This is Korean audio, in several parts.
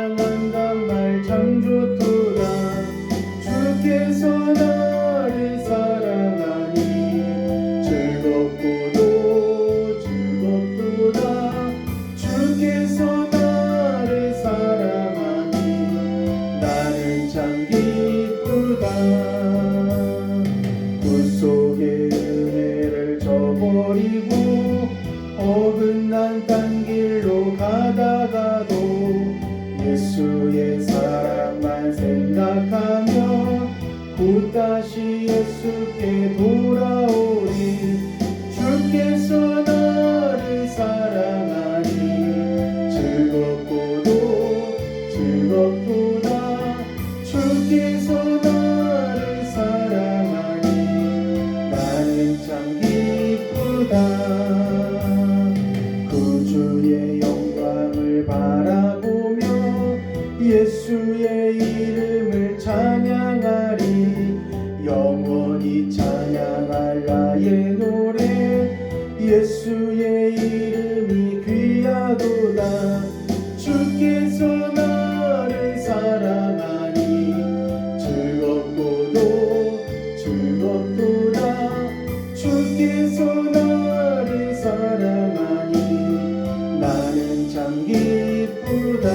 사랑한단 말 참 좋도다. 주께서 나를 사랑하니 즐겁고도 즐겁도다. 주께서 나를 사랑하니 나는 참 기쁘다. 구속의 은혜를 저버리고 어긋난 딴 길로 가다가도 예수의 사랑만 생각하며 곧 다시 예수께 돌아오리. 주께서 나를 사랑하니 즐겁고도 즐겁도다. 주께서 나를 사랑하니 나는 참 기쁘다. 구주의 영광을 바라보며 예수의 이름을 찬양하리. 영원히 찬양할 나의 노래 예수의 이름이 귀하도다. 주께서 나를 사랑하니 즐겁고도 즐겁도다. 주께서 나를 사랑하니 나는 참 기쁘다.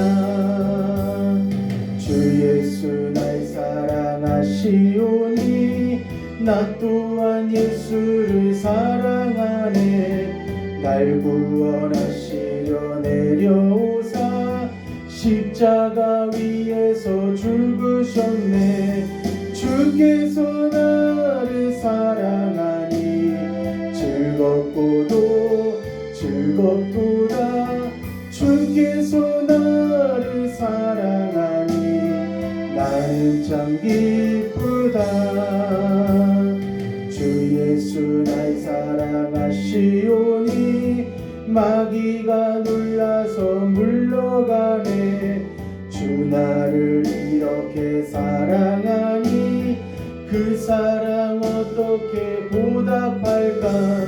주 예수 날 사랑하시오니 나 또한 예수를 사랑하네. 날 구원하시려 내려오사 십자가 위에서 죽으셨네. 주께서 나를 사랑하니 즐겁고도 즐겁도다. 주께서 나를 사랑하니 나는 참 기쁘다. 주 예수 날 사랑하시오니 마귀가 놀라서 물러가네. 주 나를 이렇게 사랑하니 그 사랑 어떻게 보답할까.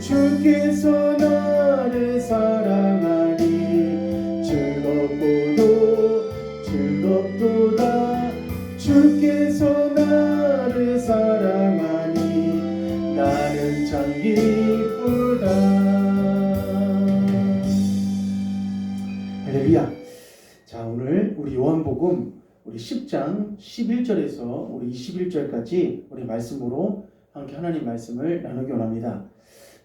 주께서 나를 사랑하니 즐겁고도 즐겁도다. 주께서 나를 사랑하니 나는 참 기쁘다. 할렐루야. 자, 오늘 우리 요한복음 우리 10장 11절에서 우리 21절까지 우리 말씀으로 함께 하나님 말씀을 나누기 원합니다.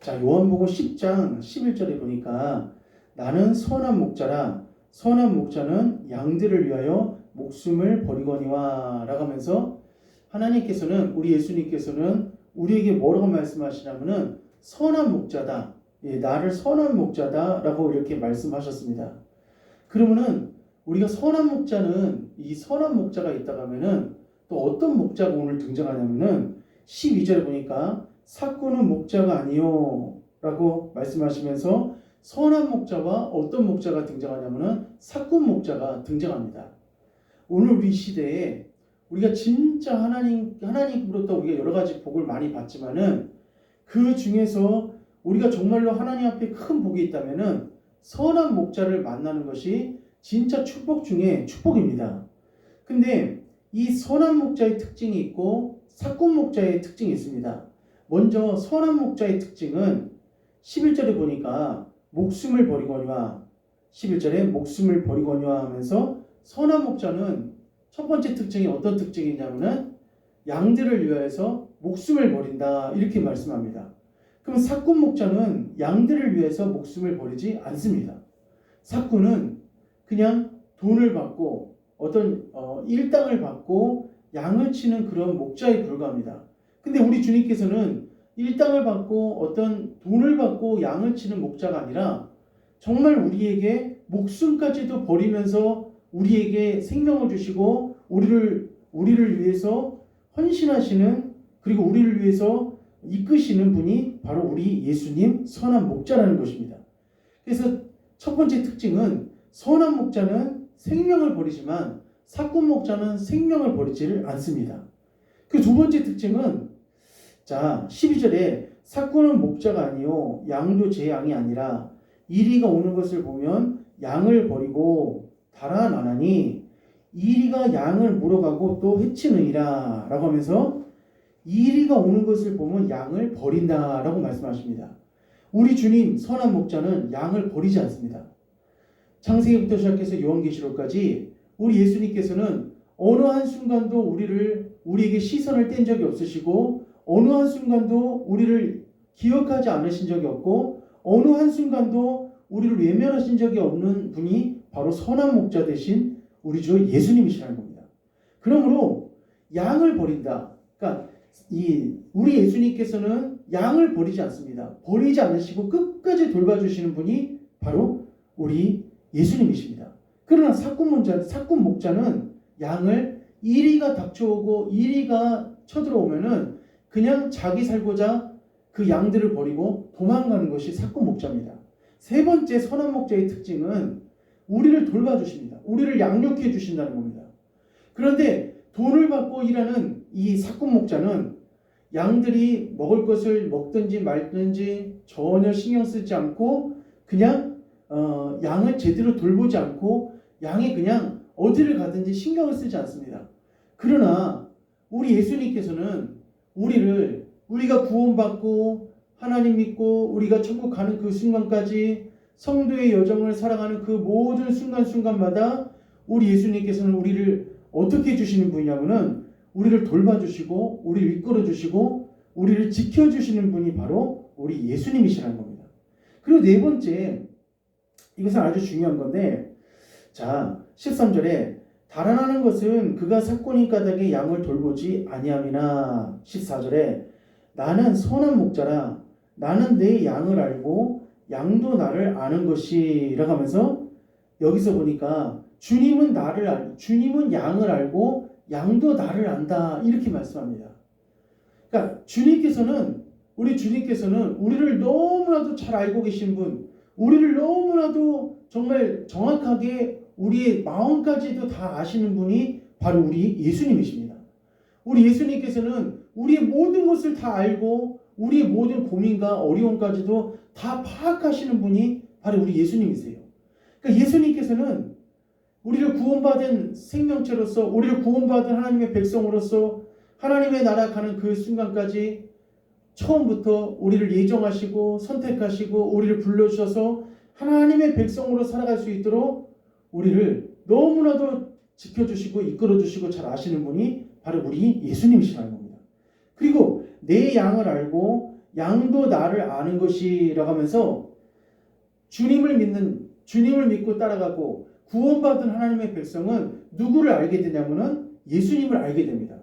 자, 요한복음 10장 11절에 보니까 나는 선한 목자라. 선한 목자는 양들을 위하여 목숨을 버리거니와 라고 하면서 하나님께서는 우리 예수님께서는 우리에게 뭐라고 말씀하시냐면은 선한 목자다. 예, 나를 선한 목자다 라고 이렇게 말씀하셨습니다. 그러면은 우리가 선한 목자는 이 선한 목자가 있다고 하면은 또 어떤 목자가 오늘 등장하냐면은 12절에 보니까 삭구는 목자가 아니요 라고 말씀하시면서 선한 목자와 어떤 목자가 등장하냐면은 삭구 목자가 등장합니다. 오늘 우리 시대에 우리가 진짜 하나님으로부터 우리가 여러 가지 복을 많이 받지만은 그 중에서 우리가 정말로 하나님 앞에 큰 복이 있다면은 선한 목자를 만나는 것이 진짜 축복 중에 축복입니다. 근데 이 선한 목자의 특징이 있고 삭구 목자의 특징이 있습니다. 먼저 선한 목자의 특징은 11절에 보니까 목숨을 버리거니와 11절에 목숨을 버리거니와 하면서 선한 목자는 첫 번째 특징이 어떤 특징이냐면은 양들을 위하여서 목숨을 버린다 이렇게 말씀합니다. 그럼 삭구 목자는 양들을 위해서 목숨을 버리지 않습니다. 삭구는 그냥 돈을 받고 어떤 일당을 받고 양을 치는 그런 목자에 불과합니다. 근데 우리 주님께서는 일당을 받고 어떤 돈을 받고 양을 치는 목자가 아니라 정말 우리에게 목숨까지도 버리면서 우리에게 생명을 주시고 우리를 위해서 헌신하시는, 그리고 우리를 위해서 이끄시는 분이 바로 우리 예수님 선한 목자라는 것입니다. 그래서 첫 번째 특징은 선한 목자는 생명을 버리지만 삭구 목자는 생명을 버리지를 않습니다. 그 두 번째 특징은 자 12절에 삭구는 목자가 아니요 양도 제 양이 아니라 이리가 오는 것을 보면 양을 버리고 달아나나니 이리가 양을 물어가고 또 해치느니라 라고 하면서 이리가 오는 것을 보면 양을 버린다 라고 말씀하십니다. 우리 주님 선한 목자는 양을 버리지 않습니다. 창세기부터 시작해서 요한계시록까지 우리 예수님께서는 어느 한순간도 우리에게 시선을 뗀 적이 없으시고 어느 한순간도 우리를 기억하지 않으신 적이 없고 어느 한순간도 우리를 외면하신 적이 없는 분이 바로 선한 목자 되신 우리 주 예수님이시라는 겁니다. 그러므로 양을 버린다. 그러니까 우리 예수님께서는 양을 버리지 않습니다. 버리지 않으시고 끝까지 돌봐주시는 분이 바로 우리 예수님이십니다. 그러나 사꾼 목자는 양을 이리가 닥쳐오고 이리가 쳐들어오면은 그냥 자기 살고자 그 양들을 버리고 도망가는 것이 사꾼 목자입니다. 세 번째 선한 목자의 특징은 우리를 돌봐주십니다. 우리를 양육해 주신다는 겁니다. 그런데 돈을 받고 일하는 이 사꾼 목자는 양들이 먹을 것을 먹든지 말든지 전혀 신경 쓰지 않고 그냥 양을 제대로 돌보지 않고 양이 그냥 어디를 가든지 신경을 쓰지 않습니다. 그러나 우리 예수님께서는 우리가 구원받고 하나님 믿고 우리가 천국 가는 그 순간까지 성도의 여정을 살아가는 그 모든 순간순간마다 우리 예수님께서는 우리를 어떻게 해주시는 분이냐면은 우리를 돌봐주시고 우리를 이끌어주시고 우리를 지켜주시는 분이 바로 우리 예수님이시라는 겁니다. 그리고 네 번째, 이것은 아주 중요한 건데, 자 13절에 달아나는 것은 그가 사꾼인 까닭에 양을 돌보지 아니함이나 14절에 나는 선한 목자라 나는 내 양을 알고 양도 나를 아는 것이라고 하면서 여기서 보니까 주님은 양을 알고 양도 나를 안다 이렇게 말씀합니다. 그러니까 우리 주님께서는 우리를 너무나도 잘 알고 계신 분, 우리를 너무나도 정말 정확하게 우리의 마음까지도 다 아시는 분이 바로 우리 예수님이십니다. 우리 예수님께서는 우리의 모든 것을 다 알고 우리의 모든 고민과 어려움까지도 다 파악하시는 분이 바로 우리 예수님이세요. 그러니까 예수님께서는 우리를 구원받은 생명체로서 우리를 구원받은 하나님의 백성으로서 하나님의 나라 가는 그 순간까지 처음부터 우리를 예정하시고 선택하시고 우리를 불러주셔서 하나님의 백성으로 살아갈 수 있도록 우리를 너무나도 지켜주시고 이끌어주시고 잘 아시는 분이 바로 우리 예수님이시라는 겁니다. 그리고 내 양을 알고 양도 나를 아는 것이라고 하면서 주님을 믿고 따라가고 구원받은 하나님의 백성은 누구를 알게 되냐면은 예수님을 알게 됩니다.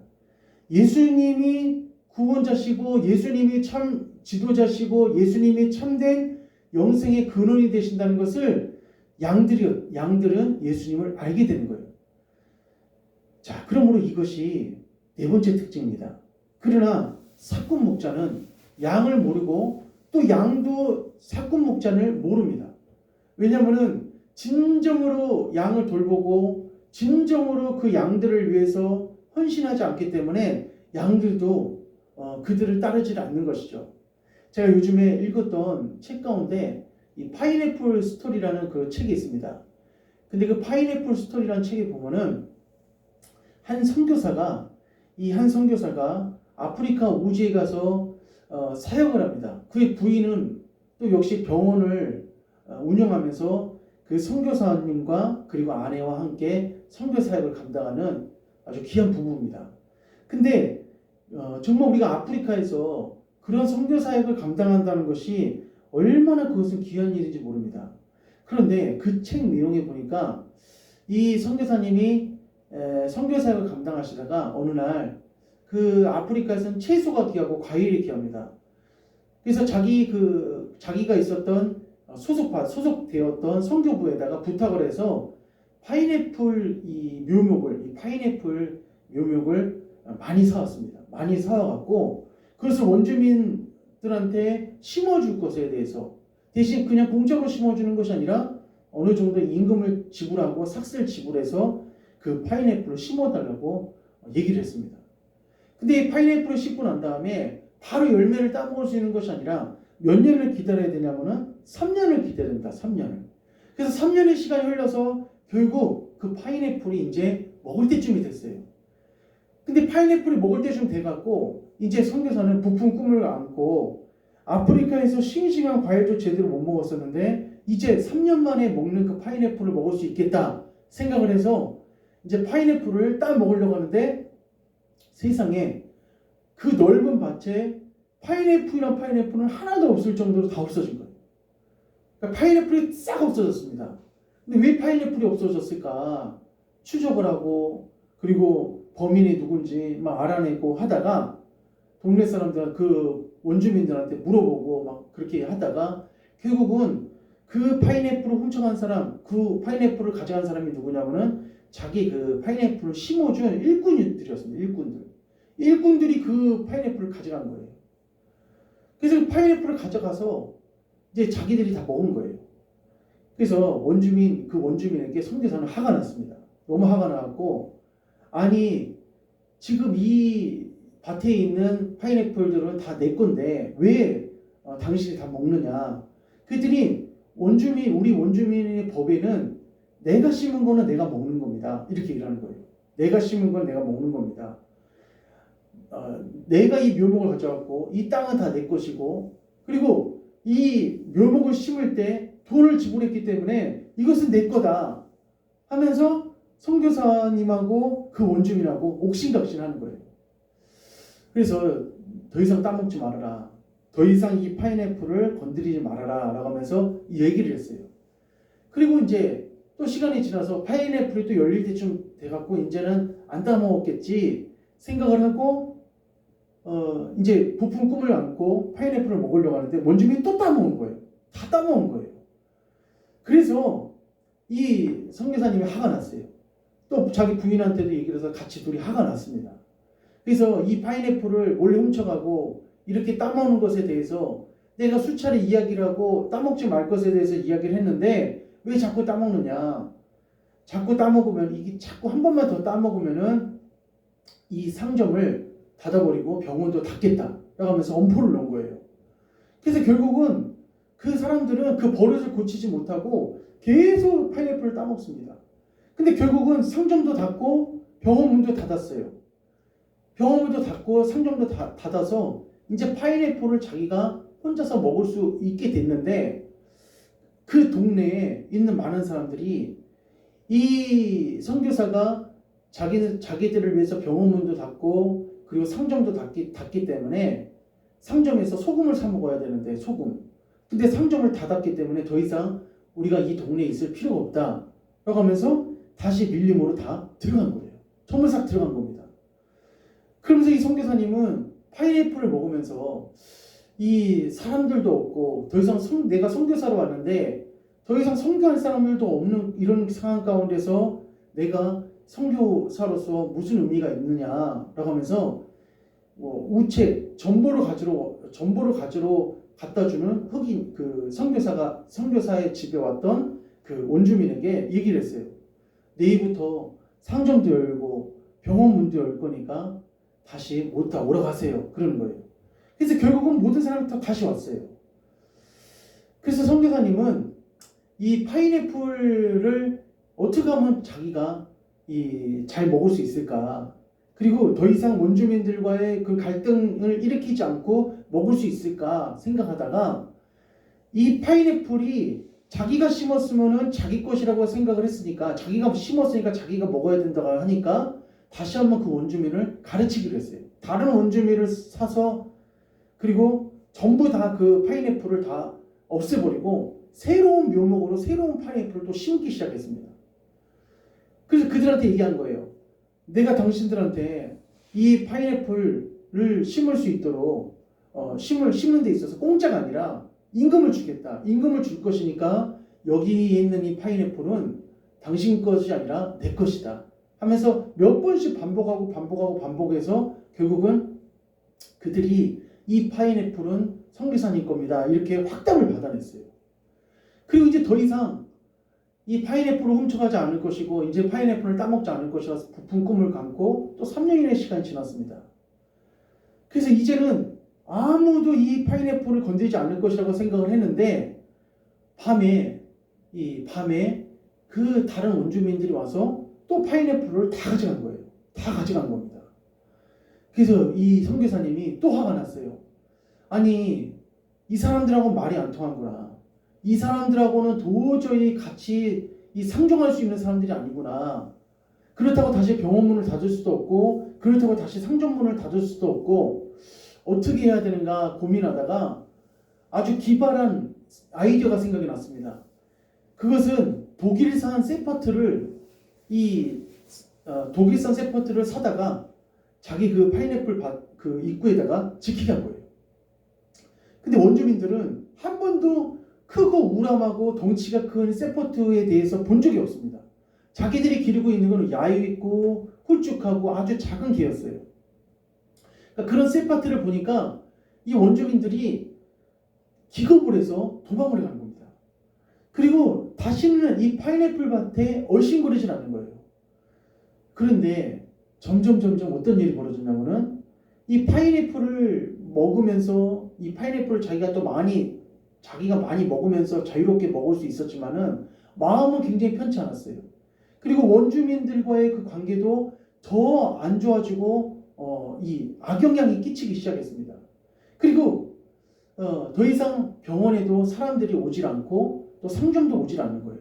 예수님이 구원자시고 예수님이 참 지도자시고 예수님이 참된 영생의 근원이 되신다는 것을 양들은 예수님을 알게 되는 거예요. 자, 그러므로 이것이 네 번째 특징입니다. 그러나 사꾼 목자는 양을 모르고 또 양도 사꾼 목자를 모릅니다. 왜냐하면 진정으로 양을 돌보고 진정으로 그 양들을 위해서 헌신하지 않기 때문에 양들도 그들을 따르지 않는 것이죠. 제가 요즘에 읽었던 책 가운데 이 파인애플 스토리라는 그 책이 있습니다. 근데 그 파인애플 스토리라는 책에 보면은 한 선교사가 아프리카 우지에 가서 사역을 합니다. 그의 부인은 또 역시 병원을 운영하면서 그 선교사님과 그리고 아내와 함께 선교 사역을 감당하는 아주 귀한 부부입니다. 근데 정말 우리가 아프리카에서 그런 선교 사역을 감당한다는 것이 얼마나 그것은 귀한 일인지 모릅니다. 그런데 그 책 내용에 보니까 이 선교사님이 선교 사역을 감당하시다가 어느 날 그 아프리카에서는 채소가 귀하고 과일이 귀합니다. 그래서 자기가 있었던 소속되었던 선교부에다가 부탁을 해서 파인애플 묘목을 많이 사왔습니다. 많이 사와갖고 그것을 원주민들한테 심어줄 것에 대해서 대신 그냥 공짜로 심어주는 것이 아니라 어느 정도 임금을 지불하고 삭스를 지불해서 그 파인애플을 심어달라고 얘기를 했습니다. 근데 이 파인애플을 심고 난 다음에 바로 열매를 따먹을 수 있는 것이 아니라 몇 년을 기다려야 되냐면은 3년을 기다려야 됩니다. 3년을. 그래서 3년의 시간이 흘러서 결국 그 파인애플이 이제 먹을 때쯤이 됐어요. 근데 파인애플이 먹을 때쯤 돼갖고 이제 선교사는 부푼 꿈을 안고 아프리카에서 싱싱한 과일도 제대로 못 먹었었는데 이제 3년 만에 먹는 그 파인애플을 먹을 수 있겠다 생각을 해서 이제 파인애플을 따 먹으려고 하는데 세상에 그 넓은 밭에 파인애플은 하나도 없을 정도로 다 없어진 거예요. 그러니까 파인애플이 싹 없어졌습니다. 근데 왜 파인애플이 없어졌을까 추적을 하고 그리고 범인이 누군지 막 알아내고 하다가 동네 사람들 그 원주민들한테 물어보고 막 그렇게 하다가 결국은 그 파인애플을 훔쳐간 사람, 그 파인애플을 가져간 사람이 누구냐면은 자기 그 파인애플을 심어준 일꾼들이었습니다. 일꾼들이 그 파인애플을 가져간 거예요. 그래서 그 파인애플을 가져가서 이제 자기들이 다 먹은 거예요. 그래서 그 원주민에게 선교사는 화가 났습니다. 너무 화가 나갖고 아니 지금 이 밭에 있는 파인애플들은 다 내 건데 왜 당신이 다 먹느냐. 그랬더니 우리 원주민의 법에는 내가 심은 거는 내가 먹는 겁니다. 이렇게 얘기를 하는 거예요. 내가 심은 건 내가 먹는 겁니다. 내가 이 묘목을 가져왔고 이 땅은 다 내 것이고 그리고 이 묘목을 심을 때 돈을 지불했기 때문에 이것은 내 거다 하면서 선교사님하고 그 원주민하고 옥신각신하는 거예요. 그래서 더 이상 따먹지 말아라. 더 이상 이 파인애플을 건드리지 말아라 라고 하면서 얘기를 했어요. 그리고 이제 또 시간이 지나서 파인애플이 또 열릴 때쯤 돼갖고 이제는 안 따먹었겠지 생각을 하고 이제 부푼 꿈을 안고 파인애플을 먹으려고 하는데 원주민이 또 따먹은 거예요. 다 따먹은 거예요. 그래서 이 선교사님이 화가 났어요. 또 자기 부인한테도 얘기를 해서 같이 둘이 화가 났습니다. 그래서 이 파인애플을 몰래 훔쳐가고 이렇게 따먹는 것에 대해서 내가 수차례 이야기를 하고 따먹지 말 것에 대해서 이야기를 했는데 왜 자꾸 따먹느냐. 자꾸 따먹으면 이게 자꾸 한 번만 더 따먹으면은 이 상점을 닫아버리고 병원도 닫겠다 라고 하면서 엄포를 놓은 거예요. 그래서 결국은 그 사람들은 그 버릇을 고치지 못하고 계속 파인애플을 따먹습니다. 근데 결국은 상점도 닫고 병원 문도 닫았어요. 병원 문도 닫고 상점도 닫아서 이제 파인애플을 자기가 혼자서 먹을 수 있게 됐는데 그 동네에 있는 많은 사람들이 이 선교사가 자기들을 위해서 병원 문도 닫고 그리고 상점도 닫기 때문에 상점에서 소금을 사 먹어야 되는데 소금. 근데 상점을 닫았기 때문에 더 이상 우리가 이 동네에 있을 필요가 없다 라고 하면서 다시 밀림으로 다 들어간 거예요. 정말 싹 들어간 겁니다. 그러면서 이 선교사님은 파인애플을 먹으면서 이 사람들도 없고 더 이상 내가 선교사로 왔는데 더 이상 선교할 사람들도 없는 이런 상황 가운데서 내가 선교사로서 무슨 의미가 있느냐라고 하면서 우체 전보를 가지러 갖다 주는 흑인 그 선교사의 집에 왔던 그 원주민에게 얘기를 했어요. 내일부터 상점도 열고 병원 문도 열 거니까 다시 못 오러 가세요. 그러는 거예요. 그래서 결국은 모든 사람이 다 다시 왔어요. 그래서 선교사님은 이 파인애플을 어떻게 하면 자기가 잘 먹을 수 있을까? 그리고 더 이상 원주민들과의 그 갈등을 일으키지 않고 먹을 수 있을까 생각하다가 이 파인애플이 자기가 심었으면은 자기 것이라고 생각을 했으니까 자기가 심었으니까 자기가 먹어야 된다고 하니까 다시 한번 그 원주민을 가르치기로 했어요. 다른 원주민을 사서 그리고 전부 다 그 파인애플을 다 없애버리고 새로운 묘목으로 새로운 파인애플을 또 심기 시작했습니다. 그래서 그들한테 얘기한 거예요. 내가 당신들한테 이 파인애플을 심을 수 있도록 심는 데 있어서 공짜가 아니라 임금을 주겠다. 임금을 줄 것이니까 여기 있는 이 파인애플은 당신 것이 아니라 내 것이다. 하면서 몇 번씩 반복해서 결국은 그들이 이 파인애플은 선교사님 겁니다. 이렇게 확답을 받아냈어요. 그리고 이제 더 이상 이 파인애플을 훔쳐가지 않을 것이고 이제 파인애플을 따먹지 않을 것이라서 부푼 꿈을 감고 또 3년이나 시간이 지났습니다. 그래서 이제는 아무도 이 파인애플을 건드리지 않을 것이라고 생각을 했는데 밤에 그 다른 원주민들이 와서 또 파인애플을 다 가져간 거예요. 다 가져간 겁니다. 그래서 이 선교사님이 또 화가 났어요. 아니, 이 사람들하고는 말이 안 통하구나. 이 사람들하고는 도저히 같이 상종할 수 있는 사람들이 아니구나. 그렇다고 다시 병원문을 닫을 수도 없고, 그렇다고 다시 상점문을 닫을 수도 없고, 어떻게 해야 되는가 고민하다가 아주 기발한 아이디어가 생각이 났습니다. 그것은 독일산 세퍼트를 독일산 세퍼트를 사다가 자기 그 파인애플 밭 그 입구에다가 지키게 한 거예요. 근데 원주민들은 한 번도 크고 우람하고 덩치가 큰 세퍼트에 대해서 본 적이 없습니다. 자기들이 기르고 있는 것은 야유 있고 홀쭉하고 아주 작은 개였어요. 그러니까 그런 세퍼트를 보니까 이 원주민들이 기겁을 해서 도망을 가는 겁니다. 그리고 다시는 이 파인애플 밭에 얼씬거리질 않는 거예요. 그런데 점점 어떤 일이 벌어졌냐면은 이 파인애플을 먹으면서 이 파인애플을 자기가 많이 먹으면서 자유롭게 먹을 수 있었지만은 마음은 굉장히 편치 않았어요. 그리고 원주민들과의 그 관계도 더 안 좋아지고 이 악영향이 끼치기 시작했습니다. 그리고 더 이상 병원에도 사람들이 오질 않고 또 상점도 오질 않는 거예요.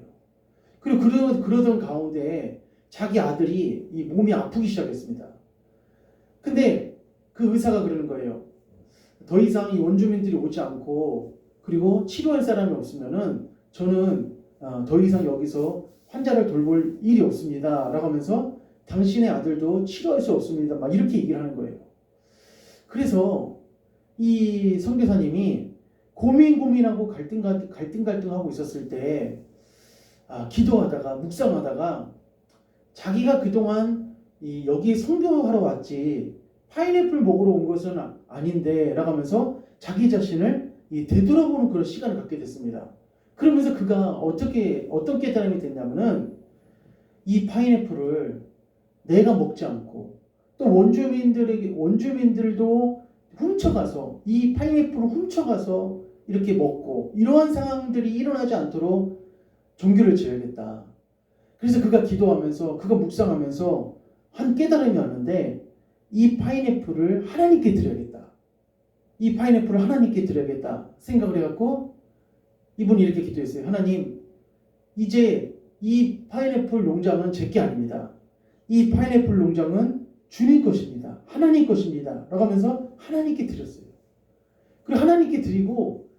그리고 그러던 가운데 자기 아들이 이 몸이 아프기 시작했습니다. 근데 그 의사가 그러는 거예요. 더 이상 이 원주민들이 오지 않고 그리고 치료할 사람이 없으면은 저는 더 이상 여기서 환자를 돌볼 일이 없습니다. 라고 하면서 당신의 아들도 치료할 수 없습니다. 막 이렇게 얘기를 하는 거예요. 그래서 이 선교사님이 고민하고 갈등하고 있었을 때 기도하다가 묵상하다가 자기가 그동안 여기에 선교하러 왔지 파인애플 먹으러 온 것은 아닌데 라고 하면서 자기 자신을 되돌아보는 그런 시간을 갖게 됐습니다. 그러면서 그가 어떤 깨달음이 됐냐면은 이 파인애플을 내가 먹지 않고 또 원주민들도 훔쳐가서 이 파인애플을 훔쳐가서 이렇게 먹고 이러한 상황들이 일어나지 않도록 종교를 지어야겠다. 그래서 그가 기도하면서 그가 묵상하면서 한 깨달음이 왔는데 이 파인애플을 하나님께 드려야겠다. 이 파인애플을 하나님께 드려야겠다 생각을 해갖고 이분이 이렇게 기도했어요. 하나님, 이제 이 파인애플 농장은 제게 아닙니다. 이 파인애플 농장은 주님 것입니다. 하나님 것입니다. 라고 하면서 하나님께 드렸어요. 그리고 하나님께 드리고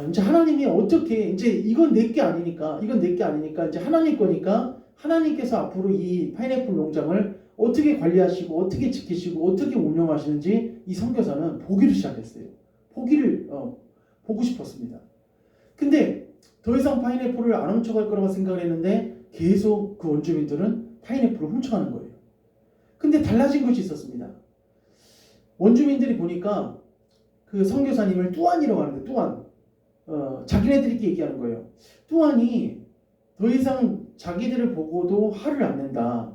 이제 하나님이 어떻게 이제 이건 내게 아니니까 이제 하나님 거니까 하나님께서 앞으로 이 파인애플 농장을 어떻게 관리하시고 어떻게 지키시고 어떻게 운영하시는지 이 선교사는 보기를 시작했어요. 보고 싶었습니다. 근데 더 이상 파인애플을 안 훔쳐갈 거라고 생각을 했는데 계속 그 원주민들은 파인애플을 훔쳐가는 거예요. 근데 달라진 것이 있었습니다. 원주민들이 보니까 그 선교사님을 뚜안이라고 하는데 뚜안 자기네들끼리 얘기하는 거예요. 뚜안이 더 이상 자기들을 보고도 화를 안 낸다.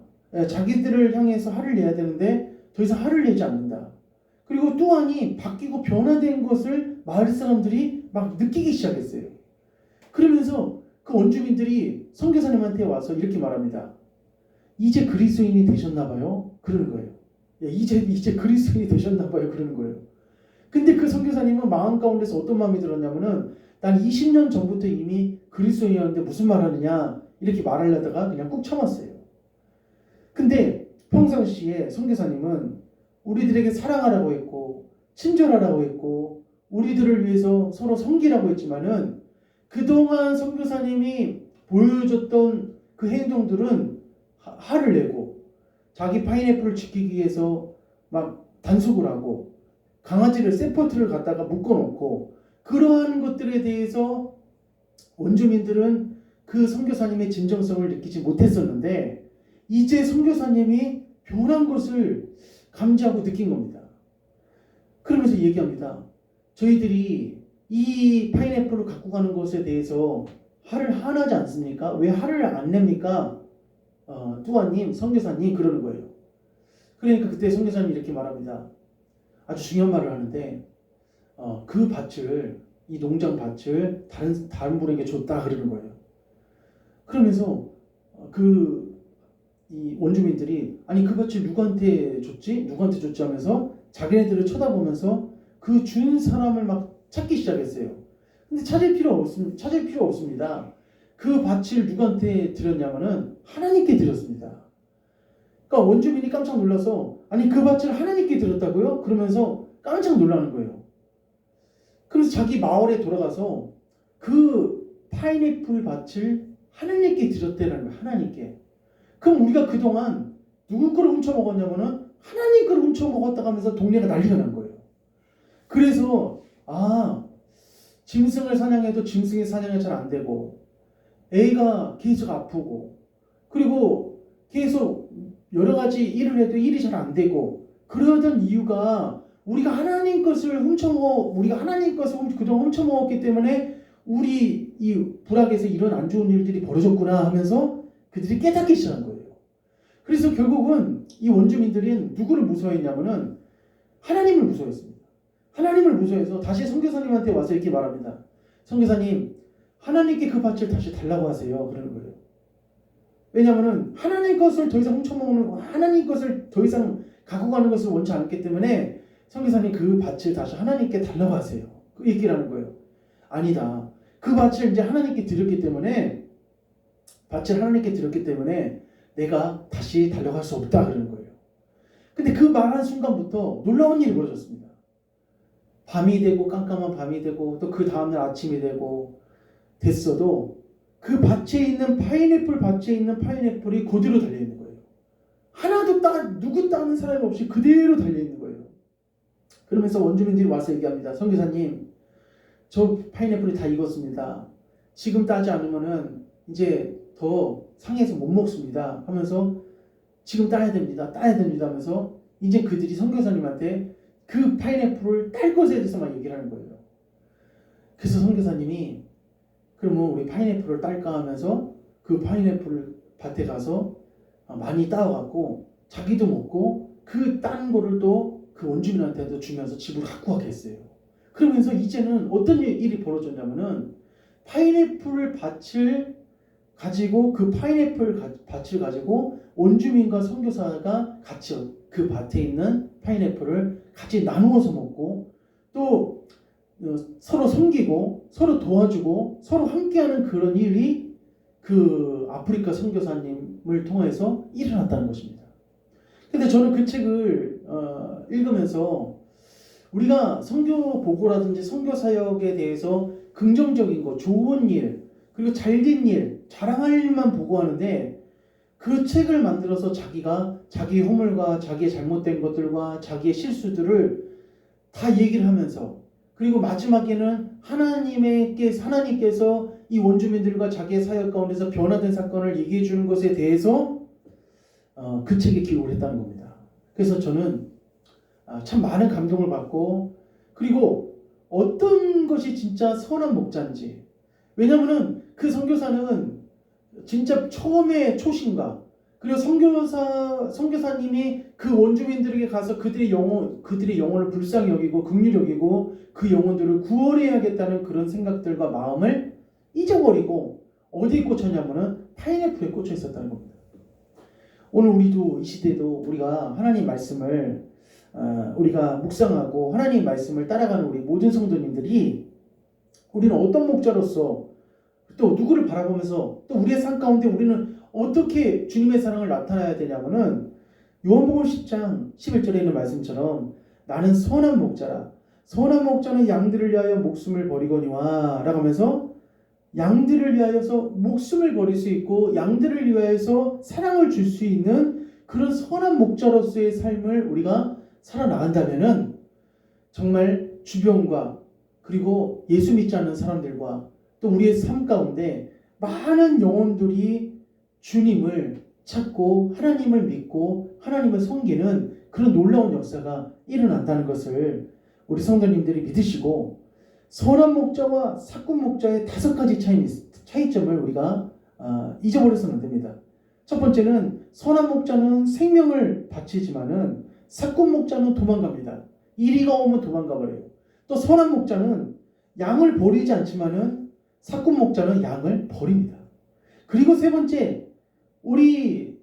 자기들을 향해서 화를 내야 되는데 더 이상 화를 내지 않는다. 그리고 뚜안이 바뀌고 변화된 것을 마을 사람들이 막 느끼기 시작했어요. 그러면서 그 원주민들이 선교사님한테 와서 이렇게 말합니다. 이제 그리스도인이 되셨나 봐요. 그러는 거예요. 이제 그리스도인이 되셨나 봐요. 그러는 거예요. 근데 그 선교사님은 마음 가운데서 어떤 마음이 들었냐면은 난 20년 전부터 이미 그리스도인이었는데 무슨 말 하느냐 이렇게 말하려다가 그냥 꾹 참았어요. 근데 평상시에 선교사님은 우리들에게 사랑하라고 했고 친절하라고 했고 우리들을 위해서 서로 섬기라고 했지만은 그동안 선교사님이 보여줬던 그 행동들은 화를 내고 자기 파인애플을 지키기 위해서 막 단속을 하고 강아지를 세포트를 갖다가 묶어놓고 그러한 것들에 대해서 원주민들은 그 선교사님의 진정성을 느끼지 못했었는데 이제 선교사님이 변한 것을 감지하고 느낀 겁니다. 그러면서 얘기합니다. 저희들이 이 파인애플을 갖고 가는 것에 대해서 화를 하나지 않습니까? 왜 화를 안 냅니까? 뚜아님, 선교사님 그러는 거예요. 그러니까 그때 선교사님이 이렇게 말합니다. 아주 중요한 말을 하는데 그 밭을 이 농장 밭을 다른 분에게 줬다 그러는 거예요. 그러면서 이 원주민들이 아니 그 밭을 누구한테 줬지? 누구한테 줬지? 하면서 자기네들을 쳐다보면서 그 준 사람을 막 찾기 시작했어요. 근데 찾을 필요 없습니다. 그 밭을 누구한테 드렸냐면은 하나님께 드렸습니다. 그러니까 원주민이 깜짝 놀라서 아니 그 밭을 하나님께 드렸다고요? 그러면서 깜짝 놀라는 거예요. 그래서 자기 마을에 돌아가서 그 파인애플 밭을 하나님께 드렸대라는 거예요. 하나님께. 그럼 우리가 그동안 누구 거를 훔쳐 먹었냐면은 하나님 거를 훔쳐 먹었다고 하면서 동네가 난리가 난 거예요. 그래서 짐승을 사냥해도 짐승의 사냥이 잘 안 되고 애가 계속 아프고 그리고 계속 여러 가지 일을 해도 일이 잘 안 되고 그러던 이유가 우리가 하나님 것을 그동안 훔쳐 먹었기 때문에 우리 이 불악에서 이런 안 좋은 일들이 벌어졌구나 하면서 그들이 깨닫기 시작한 거예요. 그래서 결국은 이 원주민들은 누구를 무서워했냐면은 하나님을 무서워했습니다. 하나님을 무서워해서 다시 선교사님한테 와서 이렇게 말합니다. 선교사님, 하나님께 그 밭을 다시 달라고 하세요. 그러는 거예요. 왜냐하면은 하나님 것을 더 이상 훔쳐먹는, 하나님 것을 더 이상 갖고 가는 것을 원치 않기 때문에 선교사님 그 밭을 다시 하나님께 달라고 하세요. 그 얘기를 하는 거예요. 아니다. 그 밭을 이제 하나님께 드렸기 때문에 내가 다시 달려갈 수 없다 그러는 거예요. 근데 그 말한 순간부터 놀라운 일이 벌어졌습니다. 밤이 되고 깜깜한 밤이 되고 또 그 다음날 아침이 되고 됐어도 그 밭에 있는 파인애플이 그대로 달려있는 거예요. 하나도 누구 따는 사람이 없이 그대로 달려있는 거예요. 그러면서 원주민들이 와서 얘기합니다. 선교사님, 저 파인애플이 다 익었습니다. 지금 따지 않으면은 이제 더 상해서 못 먹습니다. 하면서 지금 따야 됩니다 하면서 이제 그들이 선교사님한테 그 파인애플을 딸 것에 대해서 막 얘기를 하는 거예요. 그래서 선교사님이 그러면 우리 파인애플을 딸까 하면서 그 파인애플 밭에 가서 많이 따와갖고 자기도 먹고 그 딴 거를 또 그 원주민한테도 주면서 집으로 갖고 가게 했어요. 그러면서 이제는 어떤 일이 벌어졌냐면은 파인애플 밭을 가지고 원주민과 선교사가 같이 그 밭에 있는 파인애플을 같이 나누어서 먹고 또 서로 섬기고 서로 도와주고 서로 함께하는 그런 일이 그 아프리카 선교사님을 통해서 일어났다는 것입니다. 근데 저는 그 책을 읽으면서 우리가 선교 보고라든지 선교 사역에 대해서 긍정적인 거, 좋은 일, 그리고 잘된 일, 자랑할 일만 보고하는데 그 책을 만들어서 자기의 허물과 자기의 잘못된 것들과 자기의 실수들을 다 얘기를 하면서 그리고 마지막에는 하나님께서 이 원주민들과 자기의 사역 가운데서 변화된 사건을 얘기해 주는 것에 대해서 그 책에 기록을 했다는 겁니다. 그래서 저는 참 많은 감동을 받고 그리고 어떤 것이 진짜 선한 목자인지 왜냐하면 그 선교사는 진짜 처음에 초신가 그리고 선교사님이 그 원주민들에게 가서 그들의 영혼을 불쌍히 여기고 긍휼히 여기고 그 영혼들을 구원해야겠다는 그런 생각들과 마음을 잊어버리고 어디에 꽂혔냐면은 파인애플에 꽂혀 있었다는 겁니다. 오늘 우리도 이 시대도 우리가 하나님 말씀을 우리가 묵상하고 하나님 말씀을 따라가는 우리 모든 성도님들이 우리는 어떤 목자로서 또 누구를 바라보면서 또 우리의 삶 가운데 우리는 어떻게 주님의 사랑을 나타내야 되냐면은 요한복음 10장 11절에 있는 말씀처럼 나는 선한 목자라 선한 목자는 양들을 위하여 목숨을 버리거니와 라고 하면서 양들을 위하여서 목숨을 버릴 수 있고 양들을 위하여서 사랑을 줄 수 있는 그런 선한 목자로서의 삶을 우리가 살아나간다면은 정말 주변과 그리고 예수 믿지 않는 사람들과 또 우리의 삶 가운데 많은 영혼들이 주님을 찾고 하나님을 믿고 하나님을 섬기는 그런 놀라운 역사가 일어난다는 것을 우리 성도님들이 믿으시고 선한 목자와 사꾼 목자의 5가지 차이점을 우리가 잊어버려서는 안 됩니다. 첫 번째는 선한 목자는 생명을 바치지만은 사꾼 목자는 도망갑니다. 이리가 오면 도망가 버려요. 또 선한 목자는 양을 버리지 않지만은 사꾼 목자는 양을 버립니다. 그리고 세 번째, 우리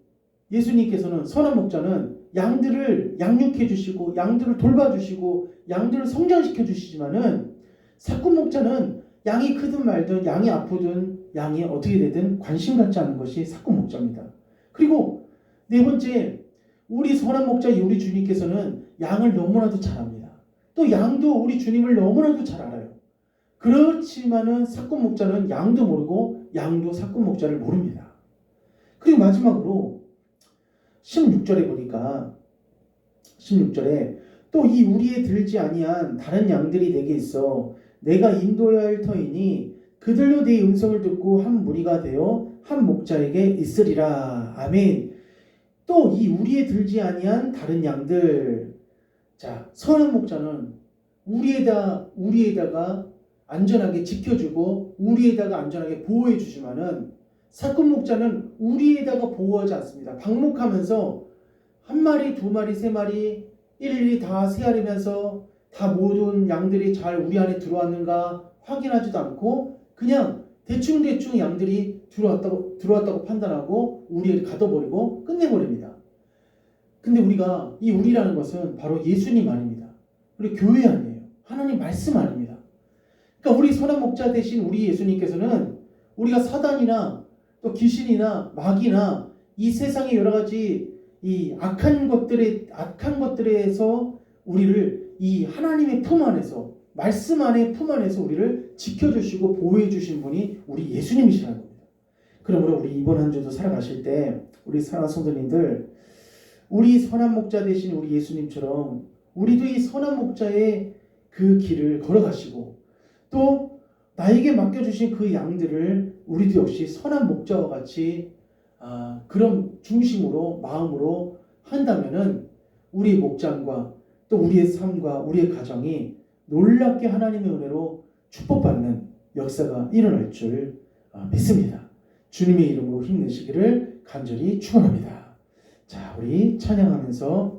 예수님께서는 선한 목자는 양들을 양육해 주시고 양들을 돌봐주시고 양들을 성장시켜 주시지만은 사꾼 목자는 양이 크든 말든 양이 아프든 양이 어떻게 되든 관심 갖지 않는 것이 사꾼 목자입니다. 그리고 네 번째, 우리 선한 목자 우리 주님께서는 양을 너무나도 잘 압니다. 또 양도 우리 주님을 너무나도 잘 알아요. 그렇지만은 사꾼 목자는 양도 모르고 양도 사꾼 목자를 모릅니다. 그리고 마지막으로 16절에 보니까 16절에 또 이 우리에 들지 아니한 다른 양들이 내게 있어 내가 인도해야 할 터이니 그들로 네 음성을 듣고 한 무리가 되어 한 목자에게 있으리라. 아멘. 또 이 우리에 들지 아니한 다른 양들. 자, 선한 목자는 우리에다가 안전하게 지켜주고 우리에다가 안전하게 보호해 주지만은 사꾼 목자는 우리에다가 보호하지 않습니다. 방목하면서 한 마리, 두 마리, 세 마리 일일이 다 세아리면서 다 모든 양들이 잘 우리 안에 들어왔는가 확인하지도 않고 그냥 대충 양들이 들어왔다고 판단하고 우리를 가둬버리고 끝내버립니다. 근데 이 우리라는 것은 바로 예수님 아닙니다. 우리 교회 아니에요. 하나님 말씀 아닙니다. 그러니까 우리 선한 목자 대신 우리 예수님께서는 우리가 사단이나 또 귀신이나 마귀나 이 세상의 여러 가지 이 악한 것들에서 우리를 이 하나님의 품 안에서 말씀 안의 품 안에서 우리를 지켜주시고 보호해 주신 분이 우리 예수님이시라는 겁니다. 그러므로 우리 이번 한 주도 살아가실 때 우리 사랑하는 성도님들, 우리 선한 목자 되신 우리 예수님처럼 우리도 이 선한 목자의 그 길을 걸어가시고 또 나에게 맡겨주신 그 양들을 우리도 역시 선한 목자와 같이 그런 중심으로 마음으로 한다면은 우리 목장과 또 우리의 삶과 우리의 가정이 놀랍게 하나님의 은혜로 축복받는 역사가 일어날 줄 믿습니다. 주님의 이름으로 힘내시기를 간절히 축원합니다. 자, 우리 찬양하면서